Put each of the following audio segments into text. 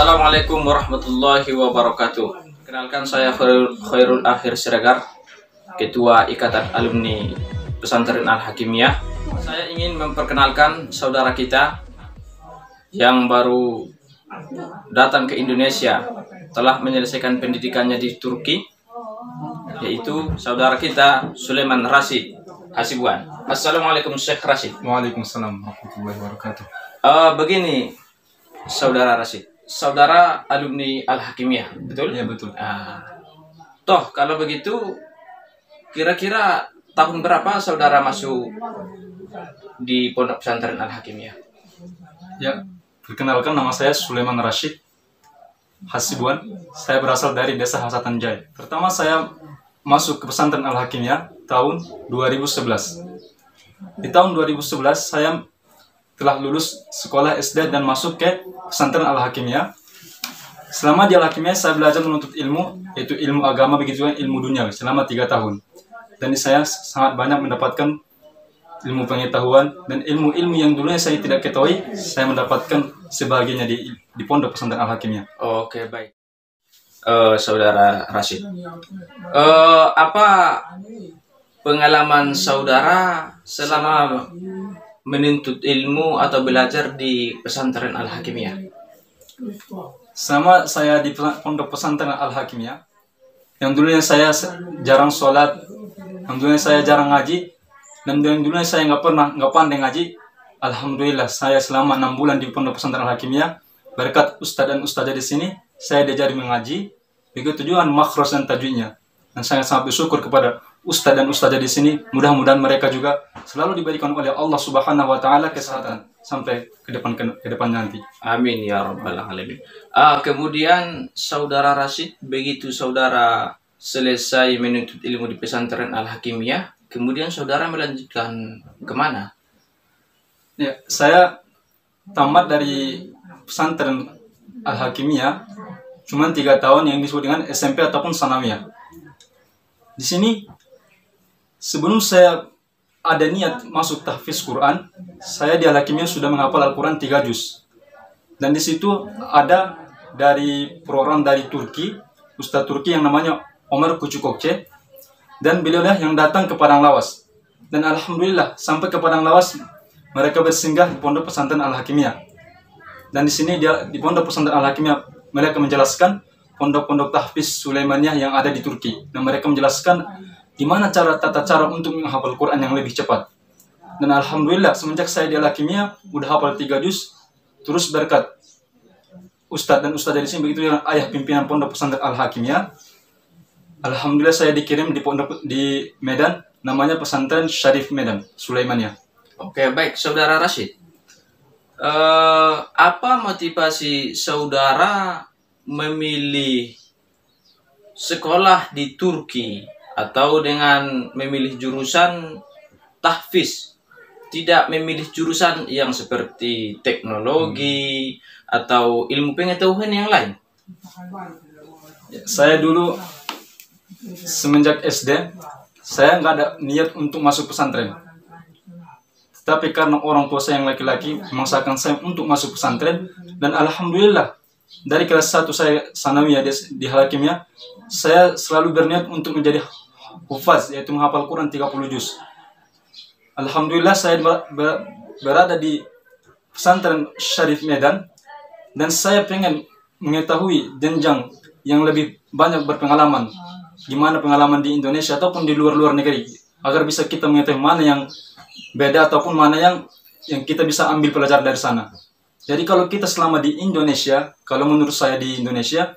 Assalamualaikum warahmatullahi wabarakatuh. Kenalkan, saya Khairul Akhir Siregar, Ketua Ikatan Alumni Pesantren Al-Hakimiyah. Saya ingin memperkenalkan saudara kita yang baru datang ke Indonesia, telah menyelesaikan pendidikannya di Turki, yaitu saudara kita Sulaiman Rashid Hasibuan. Assalamualaikum Syekh Rashid. Waalaikumsalam warahmatullahi wabarakatuh. Begini, saudara Rashid, saudara alumni Al-Hakimiyah, betul? Iya, betul. Toh kalau begitu, kira-kira tahun berapa saudara masuk di Pondok Pesantren Al-Hakimiyah? Ya, perkenalkan, nama saya Sulaiman Rashid Hasibuan. Saya berasal dari Desa Hasatan Jaya. Pertama saya masuk ke Pesantren Al-Hakimiyah tahun 2011. Di tahun 2011 saya telah lulus sekolah SD dan masuk ke Pesantren Al-Hakimiyah. Selama di Al-Hakimiyah saya belajar menuntut ilmu, yaitu ilmu agama, begitu juga ilmu dunia, selama 3 tahun. Dan saya sangat banyak mendapatkan ilmu pengetahuan dan ilmu-ilmu yang dulunya saya tidak ketahui, saya mendapatkan sebagiannya di Pondok Pesantren Al-Hakimiyah. Oke, baik. Saudara Rashid, apa pengalaman saudara selama menuntut ilmu atau belajar di Pesantren Al-Hakimiyah? Sama saya di Pondok Pesantren Al-Hakimiyah, yang dulunya saya jarang sholat, yang dulunya saya jarang ngaji, dan yang dulunya saya nggak pandai ngaji. Alhamdulillah, saya selama 6 bulan di Pondok Pesantren Al-Hakimiyah, berkat ustadz dan ustadzah di sini, saya diajari mengaji, begitu juga makhraj dan tajwidnya. Dan saya sangat bersyukur kepada ustadz dan ustadzah di sini. Mudah-mudahan mereka juga selalu diberikan oleh Allah Subhanahu wa taala kesehatan sampai ke depan nanti. Amin ya rabbal alamin. Kemudian saudara Rashid, begitu saudara selesai menuntut ilmu di Pesantren Al-Hakimiyah, kemudian saudara melanjutkan kemana? Ya, saya tamat dari Pesantren Al-Hakimiyah cuma 3 tahun yang disebut dengan SMP ataupun sanawiyah. Di sini sebelum saya ada niat masuk tahfiz Quran, saya di Al-Hakimiyah sudah menghafal Al-Quran 3 juz. Dan di situ ada dari program dari Turki, Ustadz Turki yang namanya Omar Kucukokce, dan beliaulah yang datang ke Padang Lawas. Dan alhamdulillah sampai ke Padang Lawas mereka bersinggah di Pondok Pesantren Al-Hakimiyah. Dan di sini di Pondok Pesantren Al-Hakimiyah mereka menjelaskan pondok-pondok tahfiz Sulaimaniyah yang ada di Turki. Dan mereka menjelaskan gimana tata cara untuk menghafal Quran yang lebih cepat. Dan alhamdulillah semenjak saya di Al-Hakimiyah udah hafal 3 juz, terus berkat ustadz dan ustadzah di sini, begitu dengan ayah pimpinan Pondok Pesantren Al-Hakimiyah, alhamdulillah saya dikirim di pondok di Medan, namanya Pesantren Syarif Medan Sulaimaniyah. Oke, baik saudara Rashid. Apa motivasi saudara memilih sekolah di Turki atau dengan memilih jurusan tahfiz, tidak memilih jurusan yang seperti teknologi atau ilmu pengetahuan yang lain? Saya dulu semenjak SD saya nggak ada niat untuk masuk pesantren, tapi karena orang tua saya yang laki-laki memaksakan saya untuk masuk pesantren. Dan alhamdulillah dari kelas 1 saya sanawiyah di Al-Hakimiyah, saya selalu berniat untuk menjadi hufaz, yaitu menghafal Quran 30 juz. Alhamdulillah saya berada di Pesantren Syarif Medan, dan saya pengen mengetahui jenjang yang lebih banyak berpengalaman, gimana pengalaman di Indonesia ataupun di luar negeri, agar bisa kita mengetahui mana yang beda ataupun mana yang kita bisa ambil pelajaran dari sana. Jadi kalau kita selama di Indonesia, kalau menurut saya di Indonesia,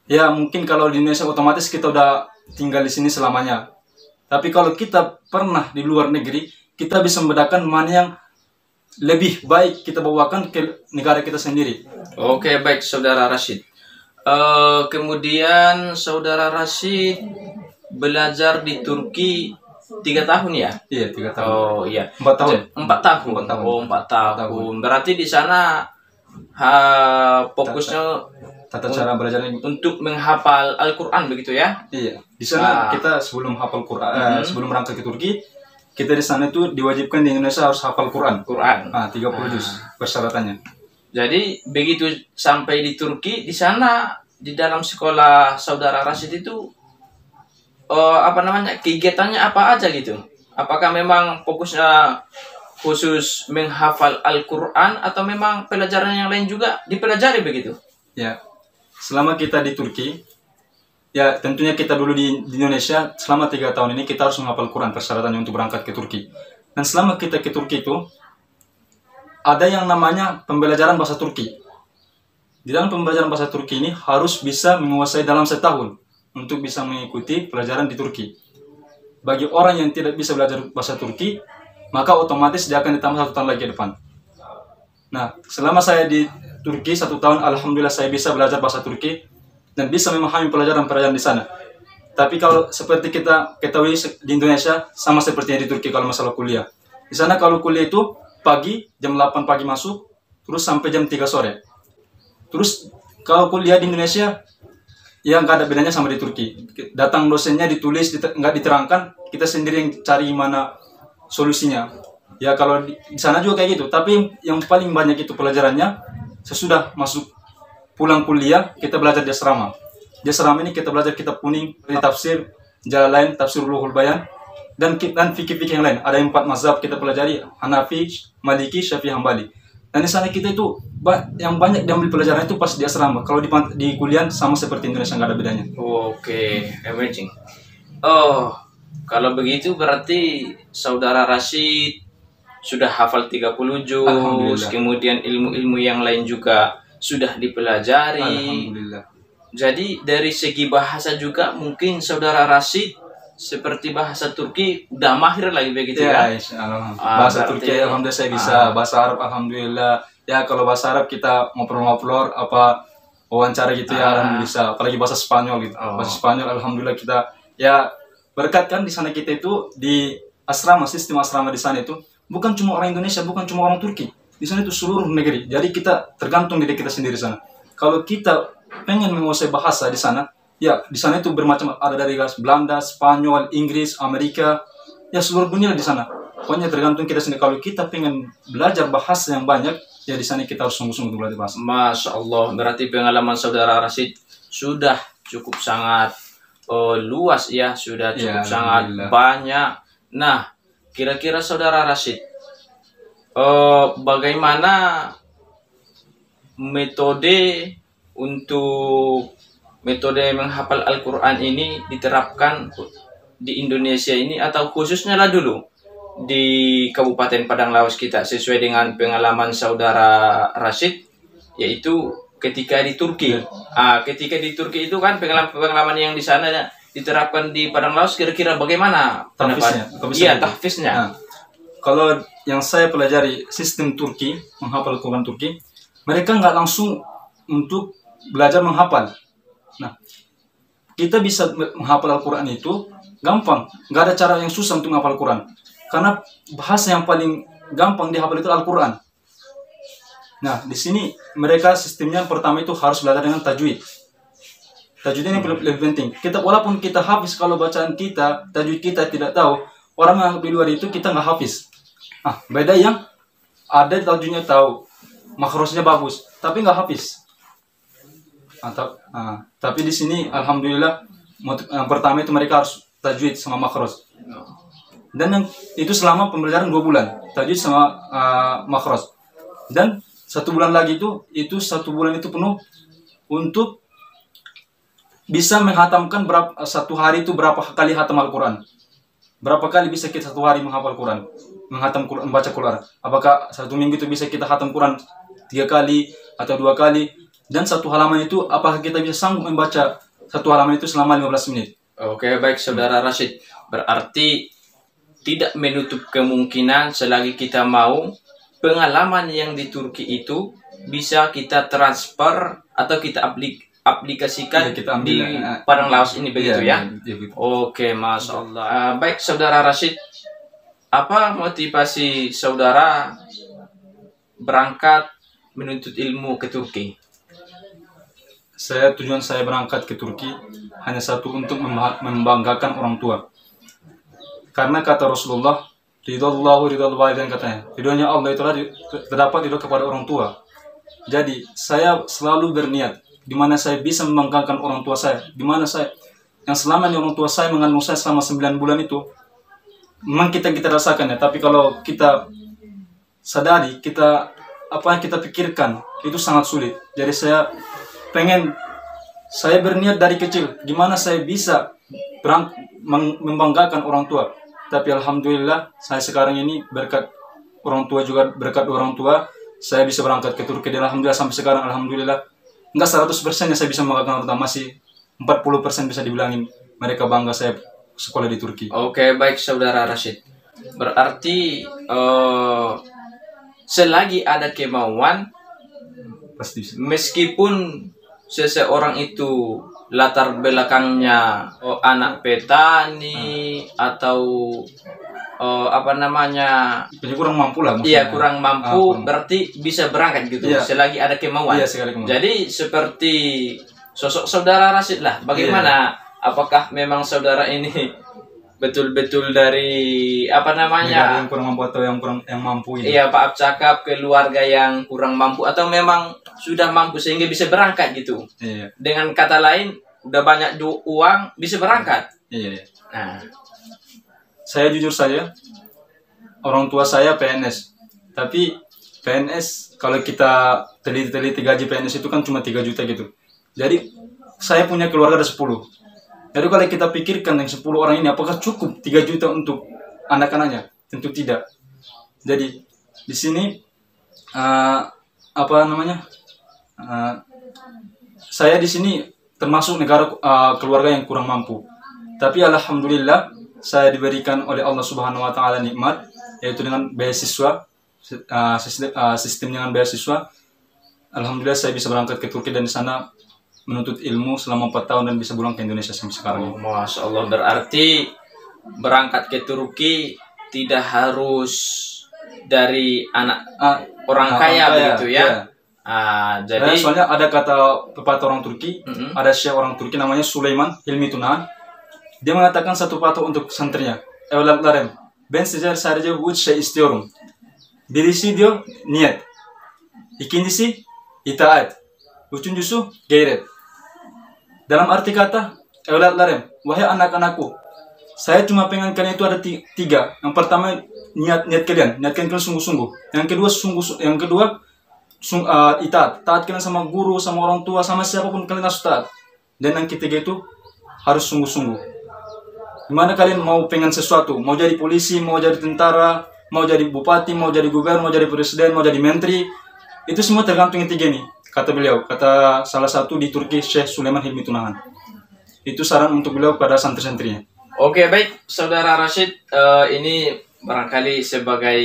ya mungkin kalau di Indonesia otomatis kita udah tinggal di sini selamanya. Tapi kalau kita pernah di luar negeri, kita bisa membedakan mana yang lebih baik kita bawakan ke negara kita sendiri. Oke, baik saudara Rashid. Kemudian saudara Rashid belajar di Turki 3 tahun ya? Iya, 3 tahun. Oh iya. 4 tahun. 4 tahun. 4 tahun. Oh, 4 tahun. Berarti di sana fokusnya Tata cara belajar untuk menghafal Al-Quran, begitu ya? Iya. Di sana kita sebelum hafal Quran, sebelum berangkat ke Turki, kita di sana itu diwajibkan di Indonesia harus hafal Quran. 30 juz persyaratannya. Jadi begitu sampai di Turki, di sana di dalam sekolah saudara Rashid itu apa namanya kegiatannya apa aja gitu? Apakah memang fokusnya khusus menghafal Al-Quran atau memang pelajaran yang lain juga dipelajari begitu? Ya, selama kita di Turki, ya tentunya kita dulu di Indonesia selama 3 tahun ini kita harus menghafal Quran persyaratannya untuk berangkat ke Turki. Dan selama kita ke Turki itu ada yang namanya pembelajaran bahasa Turki. Di dalam pembelajaran bahasa Turki ini harus bisa menguasai dalam setahun untuk bisa mengikuti pelajaran di Turki. Bagi orang yang tidak bisa belajar bahasa Turki, maka otomatis dia akan ditambah 1 tahun lagi ke depan. Nah, selama saya di Turki 1 tahun, alhamdulillah saya bisa belajar bahasa Turki dan bisa memahami pelajaran-pelajaran di sana. Tapi kalau seperti kita ketahui di Indonesia, sama seperti di Turki kalau masalah kuliah. Di sana kalau kuliah itu pagi, jam 8 pagi masuk, terus sampai jam 3 sore. Terus kalau kuliah di Indonesia, ya nggak ada bedanya sama di Turki. Datang dosennya ditulis, nggak diterangkan, kita sendiri yang cari mana solusinya. Ya kalau di sana juga kayak gitu. Tapi yang paling banyak itu pelajarannya sesudah masuk pulang kuliah kita belajar di asrama. Di asrama ini kita belajar kitab kuning, tafsir, jalan lain, tafsir Ruhul Bayan, dan fikih-fikih yang lain. Ada 4 mazhab kita pelajari, Hanafi, Maliki, Syafi'i, Hambali. Dan di sana kita itu yang banyak diambil pelajaran itu pas di asrama. Kalau di kuliah sama seperti Indonesia nggak ada bedanya. Oke, amazing. Oh, kalau begitu berarti saudara Rashid sudah hafal 30 juz, Alhamdulillah. kemudian ilmu-ilmu yang lain juga sudah dipelajari. Alhamdulillah. Jadi dari segi bahasa juga mungkin saudara Rashid seperti bahasa Turki udah mahir lagi begitu Ya, ya. insyaallah. Ah, Bahasa berarti- Turki alhamdulillah saya bisa. Bahasa Arab alhamdulillah. Ya kalau bahasa Arab kita ngobrol-ngobrol apa wawancara gitu ya alhamdulillah bisa. Apalagi bahasa Spanyol gitu. Oh. Bahasa Spanyol alhamdulillah kita ya berkat kan di sana kita itu di asrama, sistem asrama di sana itu bukan cuma orang Indonesia, bukan cuma orang Turki. Di sana itu seluruh negeri. Jadi kita tergantung diri kita sendiri sana. Kalau kita pengen menguasai bahasa di sana, ya di sana itu bermacam, ada dari Belanda, Spanyol, Inggris, Amerika, ya seluruh dunia di sana. Pokoknya tergantung kita sendiri. Kalau kita pengen belajar bahasa yang banyak, ya di sana kita harus sungguh-sungguh untuk belajar bahasa. Masya Allah, berarti pengalaman saudara Rashid sudah cukup sangat luas ya, sudah cukup Ya, sangat alhamdulillah. banyak. Nah, kira-kira saudara Rashid, bagaimana metode untuk metode menghafal Al-Quran ini diterapkan di Indonesia ini atau khususnya lah dulu di Kabupaten Padang Lawas kita sesuai dengan pengalaman saudara Rashid, yaitu ketika di Turki. Ketika di Turki itu kan pengalaman yang di sana diterapkan di Padang Lawas, kira-kira bagaimana Tahfiznya, pendapat? Iya, tahfiznya. Nah, kalau yang saya pelajari sistem Turki, menghafal Al-Quran Turki, mereka nggak langsung untuk belajar menghafal. Nah, kita bisa menghafal Al-Quran itu gampang. Nggak ada cara yang susah untuk menghafal Al-Quran. Karena bahasa yang paling gampang dihafal itu Al-Quran. Nah, di sini mereka sistemnya pertama itu harus belajar dengan tajwid. Tajwid ini lebih penting. Kita walaupun kita hafiz, kalau bacaan kita, tajwid kita tidak tahu, orang yang di luar itu kita nggak hafiz. Beda yang ada tajwidnya tahu, makrosnya bagus, tapi nggak hafiz. Tapi di sini alhamdulillah yang pertama itu mereka harus tajwid sama makros. Dan yang itu selama pembelajaran 2 bulan, tajwid sama makros. Dan 1 bulan lagi itu 1 bulan itu penuh untuk bisa menghatamkan satu hari itu berapa kali hatam Al-Quran. Berapa kali bisa kita 1 hari menghafal Quran, menghatam Quran, membaca Quran. Apakah 1 minggu itu bisa kita hatam Quran 3 kali atau 2 kali. Dan 1 halaman itu apakah kita bisa sanggup membaca 1 halaman itu selama 15 menit. Oke, baik saudara Rashid. Berarti tidak menutup kemungkinan selagi kita mau pengalaman yang di Turki itu bisa kita transfer atau kita aplikasikan Ya, kita ambil, di Padang Lawas ini begitu ya. Gitu. Oke, Masya Allah. Baik saudara Rashid, apa motivasi saudara berangkat menuntut ilmu ke Turki? Tujuan saya berangkat ke Turki hanya satu, untuk membanggakan orang tua. Karena kata Rasulullah, ridallahu ridal walidain, katanya, ridhonya Allah itulah terdapat ridho kepada orang tua. Jadi saya selalu berniat di mana saya bisa membanggakan orang tua saya, di mana saya yang selama ini orang tua saya mengandung saya selama 9 bulan itu memang kita rasakan ya, tapi kalau kita sadari, kita apa yang kita pikirkan itu sangat sulit. Jadi saya berniat dari kecil gimana saya bisa membanggakan orang tua. Tapi alhamdulillah saya sekarang ini berkat orang tua juga, berkat orang tua saya bisa berangkat ke Turki, dan alhamdulillah sampai sekarang alhamdulillah enggak 100% ya saya bisa membanggakan orang tua, masih 40% bisa dibilangin mereka bangga saya sekolah di Turki. Oke, baik Saudara Rashid. Berarti selagi ada kemauan, Pasti bisa. meskipun seseorang itu latar belakangnya anak petani atau apa namanya, Jadi kurang mampu lah maksudnya. iya kurang mampu, kurang. berarti bisa berangkat gitu, Iya. selagi ada kemauan. Iya, sekali kemauan. Jadi seperti sosok Saudara Rashid lah, bagaimana? Apakah memang saudara ini betul-betul dari apa Negara namanya? yang kurang mampu atau yang mampu ini. Iya, Pak cakap keluarga yang kurang mampu atau memang sudah mampu sehingga bisa berangkat gitu. Iya. Dengan kata lain, udah banyak uang bisa berangkat. Iya. Nah, Saya jujur saja, orang tua saya PNS. Tapi PNS kalau kita teliti gaji PNS itu kan cuma 3 juta gitu. Jadi saya punya keluarga ada 10. Jadi kalau kita pikirkan yang 10 orang ini apakah cukup 3 juta untuk anak-anaknya? Tentu tidak. Jadi di sini apa namanya? Saya di sini termasuk keluarga yang kurang mampu. Tapi alhamdulillah saya diberikan oleh Allah Subhanahu wa taala nikmat, yaitu dengan beasiswa, sistem dengan beasiswa. Alhamdulillah saya bisa berangkat ke Turki dan di sana menuntut ilmu selama 4 tahun dan bisa pulang ke Indonesia sampai sekarang. Masya Allah, berarti berangkat ke Turki tidak harus dari anak orang kaya begitu ya. Jadi soalnya ada kata pepatah orang Turki, ada syekh orang Turki namanya Sulaiman Hilmi Tunahan. Dia mengatakan satu patah untuk santrinya. Evlatlarım, ben sizler sadece bu şey istiyorum. Birisi diyor niyet. İkincisi itaat. Üçüncüsü gayret. Dalam arti kata, evlatlarım, wahai anak-anakku, saya cuma pengen kalian itu ada 3. Yang pertama niat kalian sungguh-sungguh. Yang kedua itaat. Taat kalian sama guru, sama orang tua, sama siapapun kalian harus taat. Dan yang ketiga itu harus sungguh-sungguh. Gimana kalian mau pengen sesuatu, mau jadi polisi, mau jadi tentara, mau jadi bupati, mau jadi gubernur, mau jadi presiden, mau jadi menteri, itu semua tergantung yang 3 nih, kata beliau, kata salah satu di Turki, Syekh Sulaiman Hilmi Tunahan. Itu saran untuk beliau pada santri-santrinya. Oke, baik Saudara Rashid, ini barangkali sebagai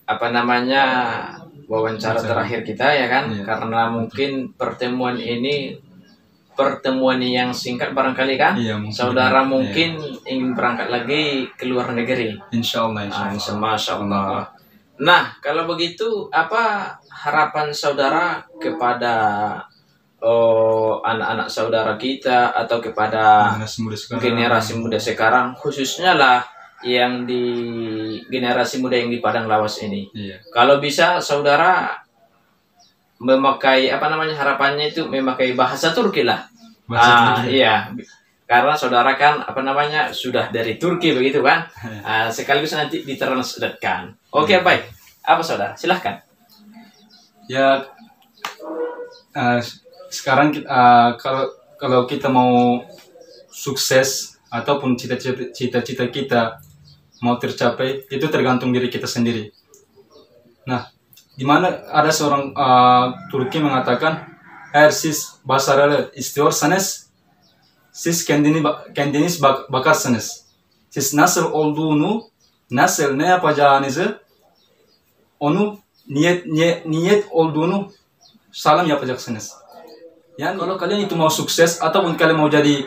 apa namanya wawancara terakhir kita ya kan, karena mungkin pertemuan yang singkat barangkali kan, saudara mungkin ingin berangkat lagi ke luar negeri. Insya Allah. Masya Allah. Nah, kalau begitu apa harapan saudara kepada anak-anak saudara kita atau kepada generasi muda sekarang, khususnya lah yang di generasi muda yang di Padang Lawas ini. Kalau bisa saudara memakai apa namanya, harapannya itu memakai bahasa Turki lah. Iya, karena saudara kan apa namanya sudah dari Turki begitu kan, sekaligus nanti ditranslatekan. Oke, baik. Apa saudara? Silahkan. Ya, sekarang kalau kita mau sukses ataupun cita-cita kita mau tercapai, itu tergantung diri kita sendiri. Nah, dimana ada seorang Turki mengatakan, eğer siz başarılı istiyorsanız siz kendiniz bakarsınız. Siz nasıl olduğunu, nasıl ne yapacağınızı, onu niyet olduğunu sağlam yapacaksınız. Yani kalau kalian itu mau sukses ataupun kalian mau jadi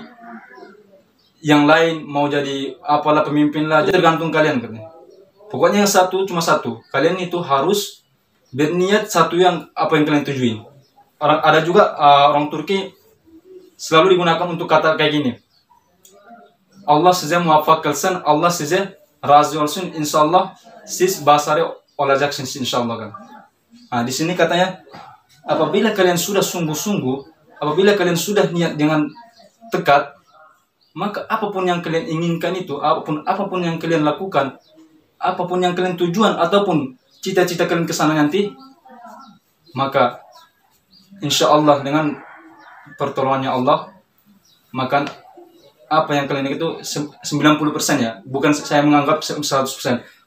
yang lain, mau jadi apalah pemimpin lah, tergantung kalian katanya. Pokoknya yang cuma satu. Kalian itu harus berniat satu yang apa yang kalian tujuin. Ada juga orang Turki selalu digunakan untuk kata kayak gini. Allah size muvaffak kılsın, Allah size razı olsun, inşallah siz başarılı olacaksınız inşallah kan. Di sini katanya apabila kalian sudah sungguh-sungguh, apabila kalian sudah niat dengan tekad, maka apapun yang kalian inginkan itu, apapun yang kalian lakukan, apapun yang kalian tujuan ataupun cita-cita kalian ke sana nanti, maka insya Allah dengan pertolongannya Allah, maka apa yang kalian itu 90% ya, bukan saya menganggap 100%.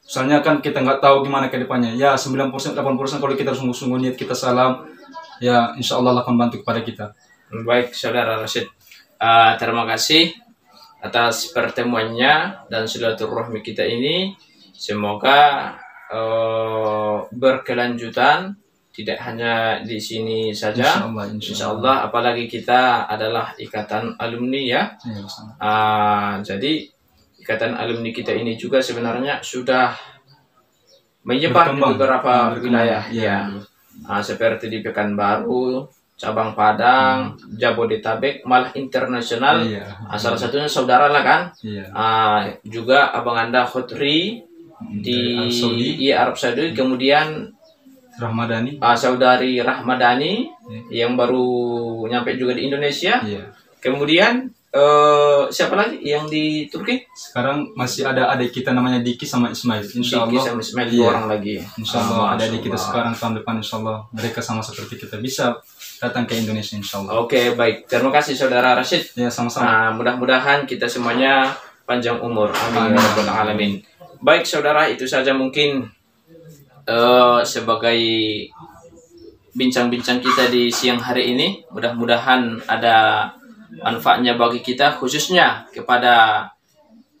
Soalnya kan kita nggak tahu gimana ke depannya. Ya 90%, 80% kalau kita sungguh-sungguh niat kita salam, ya insya Allah akan bantu kepada kita. Baik, Saudara Rashid. Terima kasih atas pertemuannya dan silaturahmi kita ini. Semoga berkelanjutan, tidak hanya di sini saja. Insya Allah, apalagi kita adalah ikatan alumni ya. Jadi ikatan alumni kita ini juga sebenarnya sudah menyebar di beberapa wilayah ya. Seperti di Pekanbaru, cabang Padang, Jabodetabek, malah internasional. Salah satunya saudara lah kan. Juga Abang Anda Khotri di Arab Saudi, kemudian Rahmadani, saudari Rahmadani yang baru nyampe juga di Indonesia. Kemudian siapa lagi yang di Turki? Sekarang masih ada adik kita namanya Diki sama Ismail. Insya Allah. Diki sama Ismail, dua orang lagi. Insya Allah ada adik kita sekarang, tahun depan Insya Allah mereka sama seperti kita bisa datang ke Indonesia Insya Allah. Oke, baik. Terima kasih Saudara Rashid. Ya, sama-sama. Mudah-mudahan kita semuanya panjang umur. Amin ya rabbal alamin. Baik saudara, itu saja mungkin sebagai bincang-bincang kita di siang hari ini. Mudah-mudahan ada manfaatnya bagi kita, khususnya kepada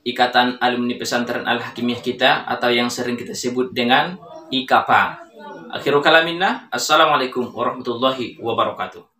Ikatan Alumni Pesantren Al-Hakimiyah kita, atau yang sering kita sebut dengan IKAPA. Akhirul kalamina, assalamualaikum warahmatullahi wabarakatuh.